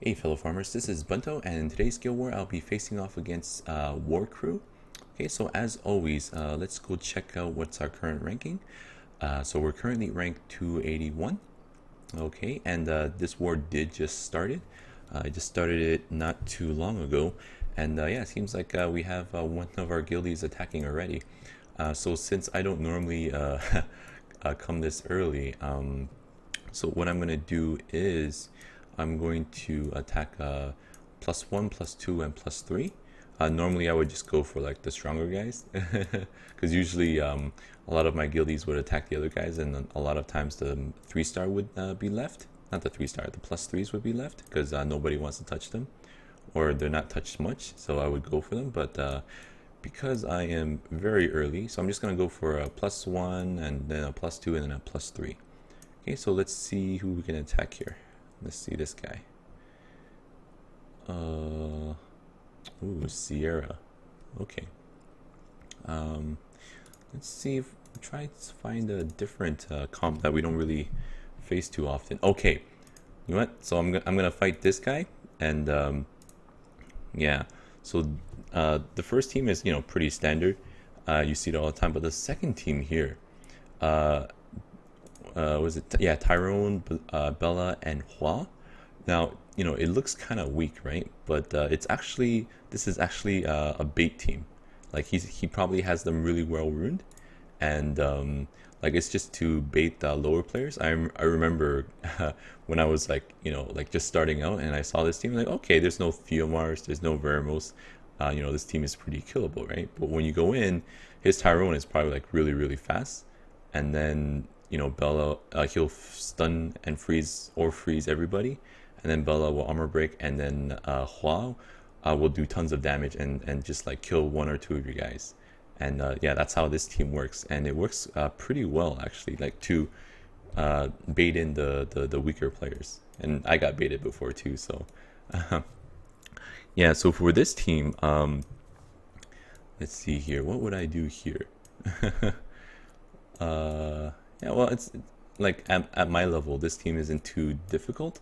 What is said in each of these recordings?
Hey fellow farmers, this is Bunto, and in today's Guild War I'll be facing off against Warcrew. Okay, so as always, let's go check out what's our current ranking. So we're currently ranked 281. Okay, and this war did just started. I just started it not too long ago, and yeah, it seems like we have one of our guildies attacking already. So since I don't normally come this early, so what I'm gonna do is I'm going to attack +1, +2, and +3. Normally I would just go for like the stronger guys, because usually a lot of my guildies would attack the other guys, and then a lot of times the 3-star would be left. Not the 3-star, the +3s would be left, because nobody wants to touch them, or they're not touched much, so I would go for them. But because I am very early, so I'm just going to go for a +1, and then a +2, and then a +3. Okay, so let's see who we can attack here. Let's see this guy. Ooh, Sierra. Okay. Let's see if we try to find a different comp that we don't really face too often. Okay. You know what? So I'm gonna fight this guy, and yeah. So the first team is pretty standard. You see it all the time, but the second team here, was it? Yeah, Tyrone, Bella, and Hua. Now, it looks kind of weak, right? But this is actually a bait team. Like he probably has them really well ruined, and like it's just to bait the lower players. I remember when I was like just starting out, and I saw this team, like, okay, there's no Theomars, there's no Veramos. This team is pretty killable, right? But when you go in, his Tyrone is probably like really fast, and then Bella, he'll stun and freeze everybody, and then Bella will armor break, and then Hua will do tons of damage and just like kill one or two of you guys. And yeah, that's how this team works, and it works pretty well actually, like to bait in the weaker players. And I got baited before too, so yeah. So for this team, let's see here, what would I do here? Yeah, well, it's like at my level, this team isn't too difficult.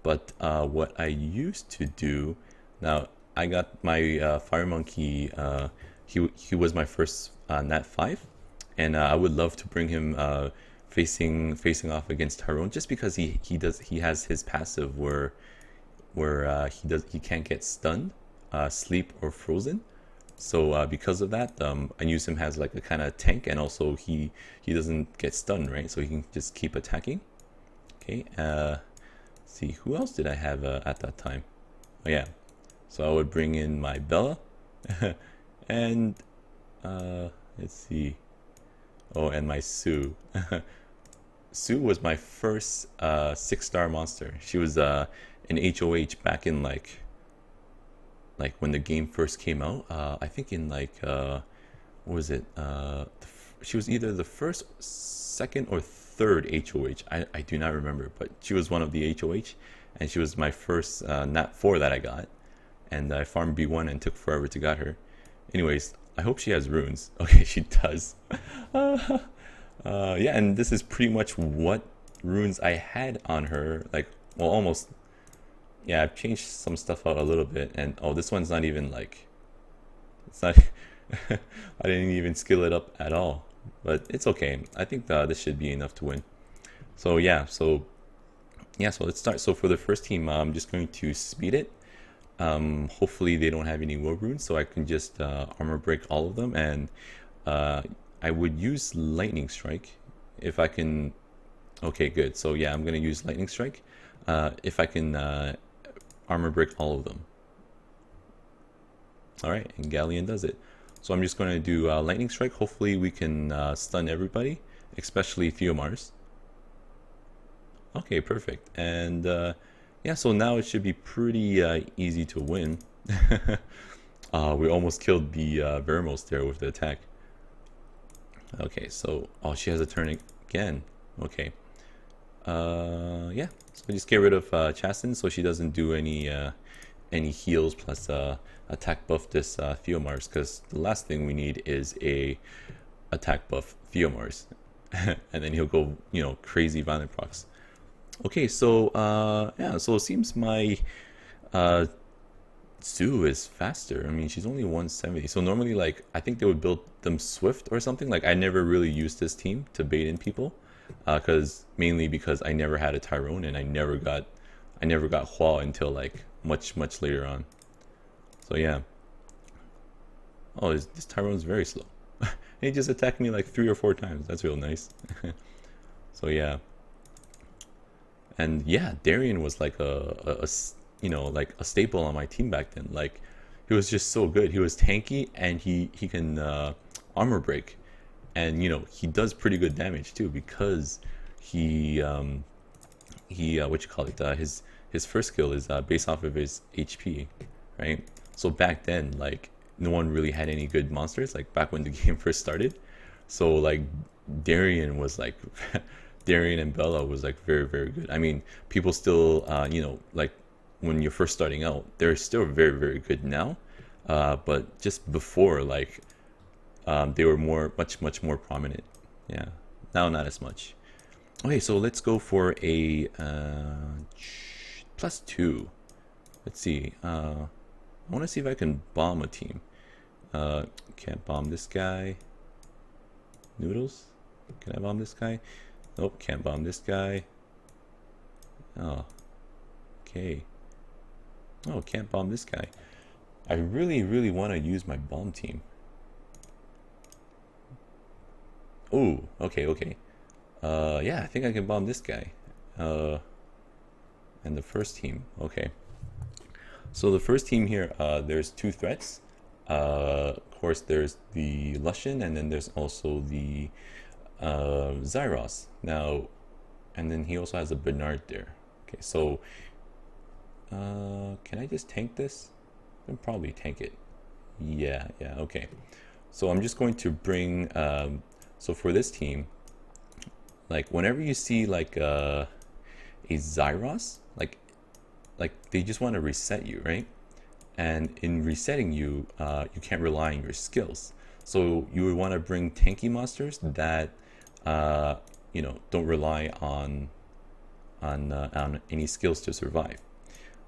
But what I used to do, now I got my Fire Monkey. He was my first Nat 5, and I would love to bring him facing off against Tyrone, just because he has his passive where he can't get stunned, sleep, or frozen. So because of that, I use him as like a kind of tank, and also he doesn't get stunned, right? So he can just keep attacking. Okay. See, who else did I have at that time? Oh yeah, so I would bring in my Bella, and let's see. Oh, and my Sue. Sue was my first 6-star monster. She was an HOH back in like when the game first came out. I think in like what was it? She was either the first, second, or third HOH. I do not remember, but she was one of the HOH, and she was my first Nat 4 that I got, and I farmed B1 and took forever to get her. Anyways, I hope she has runes. Okay, she does. Yeah, and this is pretty much what runes I had on her. Like, well, almost. Yeah, I've changed some stuff out a little bit, and oh, this one's not even like, it's not. I didn't even skill it up at all, but it's okay. I think this should be enough to win. So yeah, so let's start. So for the first team, I'm just going to speed it. Hopefully they don't have any war runes, so I can just armor break all of them, and I would use lightning strike if I can. Okay, good. So yeah, I'm gonna use lightning strike if I can armor break all of them. All right, and Galleon does it. So I'm just going to do lightning strike. Hopefully we can stun everybody, especially Theomars. Okay, perfect. And yeah, so now it should be pretty easy to win. We almost killed the Veramos there with the attack. Okay, so oh, she has a turn again. Okay. Yeah, so just get rid of Chasten so she doesn't do any heals plus attack buff this Theomars, because the last thing we need is a attack buff Theomars. And then he'll go crazy violent procs. Okay, so yeah, so it seems my Uh, Sue is faster. I mean, she's only 170. So normally, like, I think they would build them Swift or something. Like, I never really used this team to bait in people, because mainly because I never had a Tyrone and I never got Hua until like much later on. So yeah. Oh, this Tyrone's very slow. He just attacked me like 3 or 4 times. That's real nice. So yeah. And yeah, Darien was like you know, like a staple on my team back then. Like, he was just so good. He was tanky and he can armor break, and you know he does pretty good damage too because he what you call it, his first skill is based off of his HP, right? So back then, like, no one really had any good monsters, like back when the game first started. So like Darien was like Darien and Bella was like very good. I mean, people still you know, like when you're first starting out, they're still very good now. But just before, like, they were much more prominent. Yeah, now not as much. Okay, so let's go for a +2. Let's see. I want to see if I can bomb a team. Can't bomb this guy. Noodles? Can I bomb this guy? Nope, can't bomb this guy. Oh, okay. Oh, can't bomb this guy. I really want to use my bomb team. Oh, okay. Yeah, I think I can bomb this guy. And the first team, okay. So the first team here, there's 2 threats. Of course, there's the Lushan, and then there's also the Zyros. Now, and then he also has a Bernard there. Okay, so can I just tank this? I can probably tank it. Yeah, okay. So I'm just going to bring, so for this team, like whenever you see like a Zyros, like they just want to reset you, right? And in resetting you, you can't rely on your skills. So you would want to bring tanky monsters that you know, don't rely on any skills to survive.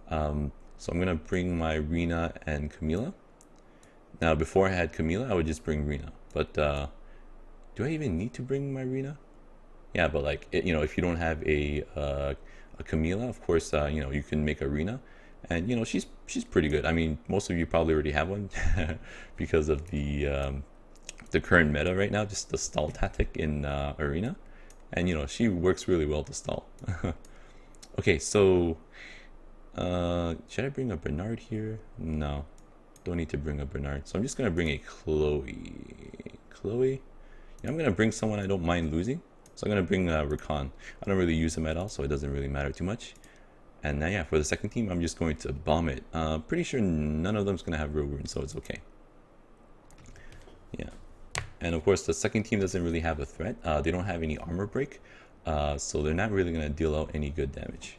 So I'm gonna bring my Rena and Camilla. Now, before I had Camilla, I would just bring Rena. But do I even need to bring my Rena? Yeah, but like you know, if you don't have a Camilla, of course, you know, you can make a Rena, and you know she's pretty good. I mean, most of you probably already have one because of the current meta right now, just the stall tactic in Arena, and you know she works really well to stall. Okay, so should I bring a Bernard here? No, don't need to bring a Bernard. So I'm just gonna bring a Chloe. Yeah, I'm gonna bring someone I don't mind losing. So I'm gonna bring Rakan. I don't really use him at all, so it doesn't really matter too much. And now, yeah, for the second team, I'm just going to bomb it. Pretty sure none of them's gonna have real runes, so it's okay. Yeah, and of course the second team doesn't really have a threat. They don't have any armor break, so they're not really gonna deal out any good damage.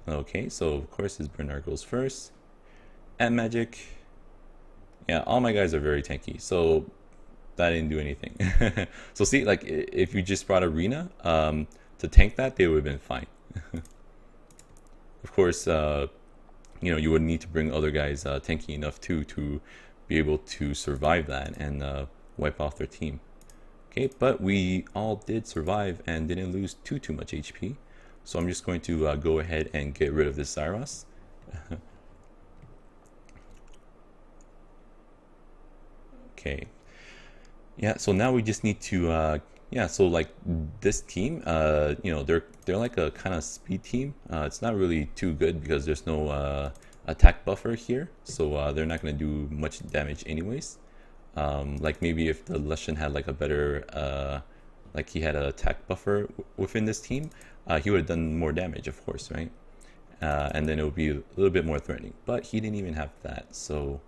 Okay, so of course his Bernard goes first. And magic. Yeah, all my guys are very tanky, so that didn't do anything. So see, like if you just brought Arena to tank that, they would have been fine. Of course, you know, you would need to bring other guys tanky enough too to be able to survive that and wipe off their team. Okay, but we all did survive and didn't lose too much HP. So I'm just going to go ahead and get rid of this Zyros. Okay. Yeah, so now we just need to yeah, so like this team, you know, they're like a kind of speed team. It's not really too good because there's no attack buffer here, so they're not going to do much damage anyways. Like maybe if the Lushan had like a better like he had an attack buffer within this team, he would have done more damage, of course, right? And then it would be a little bit more threatening, but he didn't even have that. So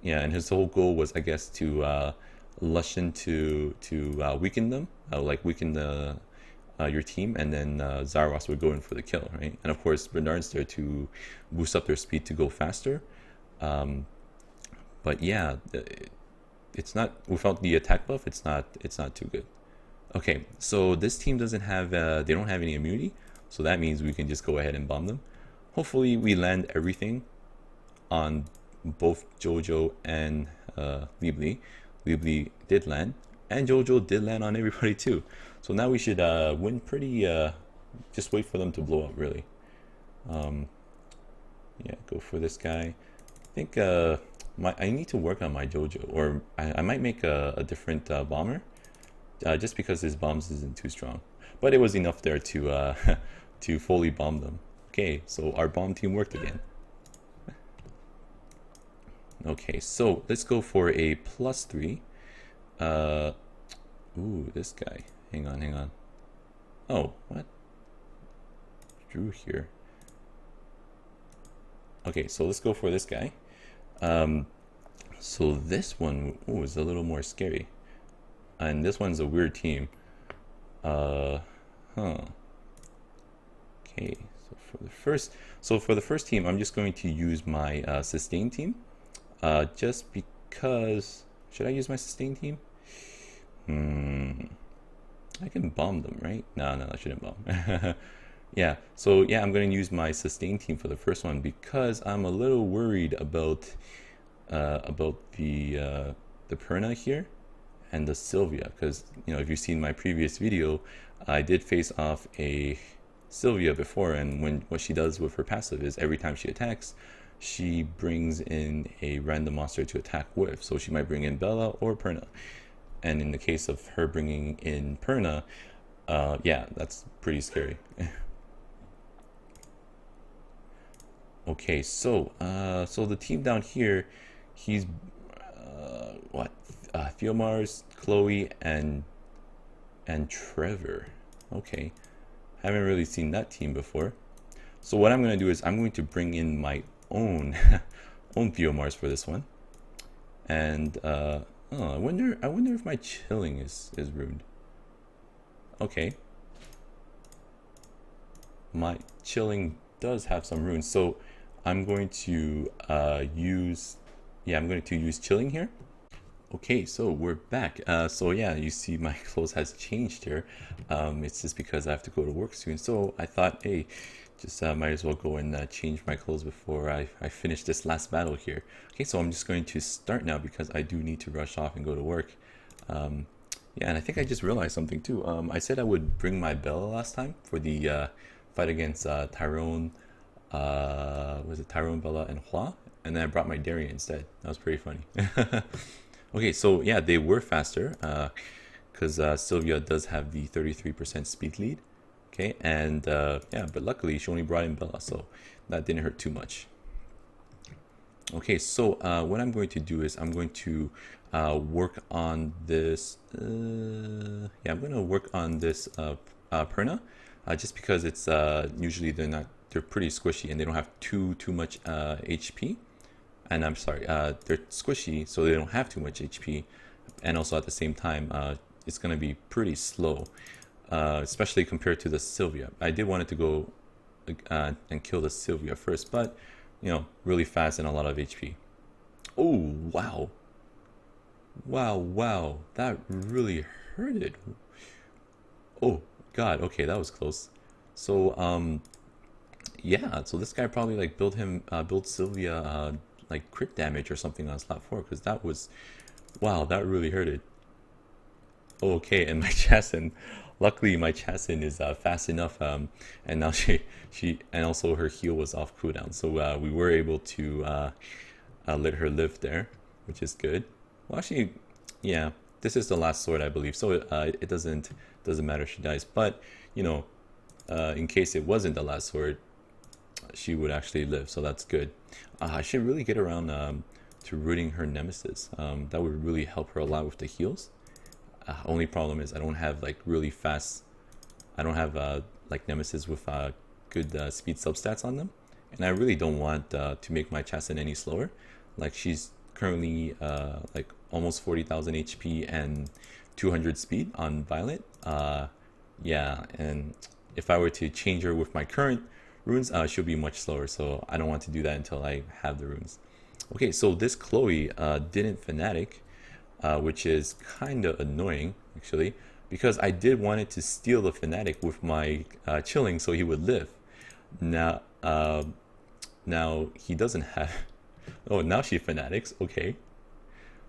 yeah, and his whole goal was, I guess, to Lushan to weaken them, like weaken the your team, and then Zyros would go in for the kill, right? And of course Bernard's there to boost up their speed to go faster. But yeah, it's not, without the attack buff, it's not too good. Okay, so this team doesn't have they don't have any immunity, so that means we can just go ahead and bomb them. hopefully we land everything on both Jojo and Libli. Libli did land, and Jojo did land on everybody too. So now we should win pretty. Just wait for them to blow up, really. Yeah, go for this guy. I think I need to work on my Jojo, or I might make a different bomber, just because his bombs isn't too strong. But it was enough there to to fully bomb them. Okay, so our bomb team worked again. Okay, so let's go for a +3. Ooh, this guy. Hang on. Oh, what? Drew here. Okay, so let's go for this guy. So this one, ooh, is a little more scary. And this one's a weird team. Okay, so for the first team, I'm just going to use my sustain team. Just because, should I use my sustain team? I can bomb them, right? No, I shouldn't bomb. Yeah, so yeah, I'm going to use my sustain team for the first one because I'm a little worried about the Perna here and the Sylvia, because if you've seen my previous video, I did face off a Sylvia before, and what she does with her passive is every time she attacks, she brings in a random monster to attack with. So she might bring in Bella or Perna, and in the case of her bringing in Perna, yeah, that's pretty scary. Okay, so so the team down here, he's Theomars, Chloe, and Trevor. Okay, haven't really seen that team before. So what I'm going to do is I'm going to bring in my own own Theomars for this one, and oh, I wonder if my chilling is ruined. Okay, my chilling does have some runes, so I'm going to use chilling here. Okay, so we're back. So yeah, you see my clothes has changed here. It's just because I have to go to work soon. So I thought, hey, just might as well go and change my clothes before I finish this last battle here. Okay, so I'm just going to start now because I do need to rush off and go to work. Yeah, and I think I just realized something too. I said I would bring my Bella last time for the fight against Tyrone. Was it Tyrone, Bella, and Hua? And then I brought my Darian instead. That was pretty funny. Okay, so yeah, they were faster because Sylvia does have the 33% speed lead. Okay, and yeah, but luckily she only brought in Bella, so that didn't hurt too much. Okay, so what I'm going to do is I'm going to work on this. Yeah, I'm going to work on this Perna, just because it's usually they're pretty squishy and they don't have too much HP. And I'm sorry, they're squishy, so they don't have too much HP, and also at the same time, it's going to be pretty slow, especially compared to the Sylvia. I did want it to go and kill the Sylvia first, but really fast and a lot of HP. Oh wow, wow, that really hurted. Oh god, okay, that was close. So yeah, so this guy probably like build Sylvia like crit damage or something on slot 4, because that was, wow, that really hurted. Okay, and my Chassin, luckily my Chassin is fast enough, and now she and also her heal was off cooldown, so we were able to let her live there, which is good. Well, actually, yeah, this is the last sword, I believe, so it doesn't matter if she dies, but in case it wasn't the last sword, she would actually live, so that's good. I should really get around to rooting her nemesis. That would really help her a lot with the heals. Only problem is I don't have like really fast, I don't have like nemesis with good speed substats on them, and I really don't want to make my Chassin any slower. Like she's currently like almost 40,000 HP and 200 speed on Violet. Yeah, and if I were to change her with my current runes, she'll be much slower, so I don't want to do that until I have the runes. Okay, so this Chloe didn't Fanatic, which is kind of annoying actually, because I did want it to steal the Fanatic with my chilling so he would live. Now now he doesn't have. Oh, now she fanatics. Okay.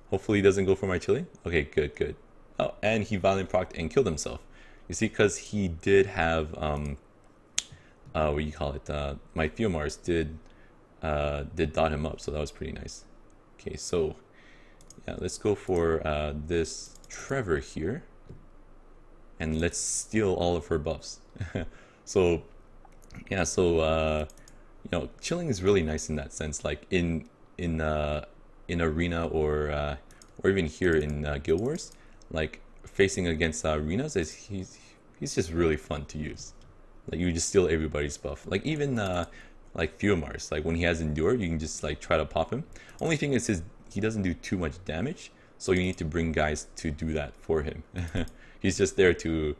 Hopefully he doesn't go for my chili. Okay, good, good. Oh, and he violent procced and killed himself. You see, because he did have what do you call it? My Theomars did dot him up, so that was pretty nice. Okay, so yeah, let's go for this Trevor here, and let's steal all of her buffs. So yeah, so you know, chilling is really nice in that sense. Like in arena or even here in Guild Wars, like facing against arenas is he's just really fun to use. Like you just steal everybody's buff. Like even like Theomars, like when he has Endure, you can just like try to pop him. Only thing is he doesn't do too much damage, so you need to bring guys to do that for him. He's just there to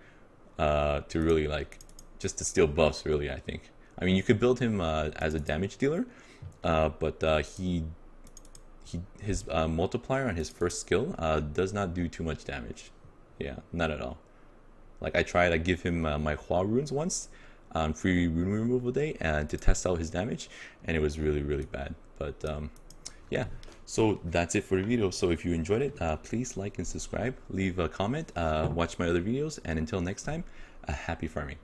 really like just to steal buffs. Really, I think. I mean, you could build him as a damage dealer, but his multiplier on his first skill does not do too much damage. Yeah, not at all. Like I tried to give him my Hua runes once on free rune removal day and to test out his damage, and it was really, really bad. But yeah, so that's it for the video. So if you enjoyed it, please like and subscribe, leave a comment, watch my other videos, and until next time, happy farming.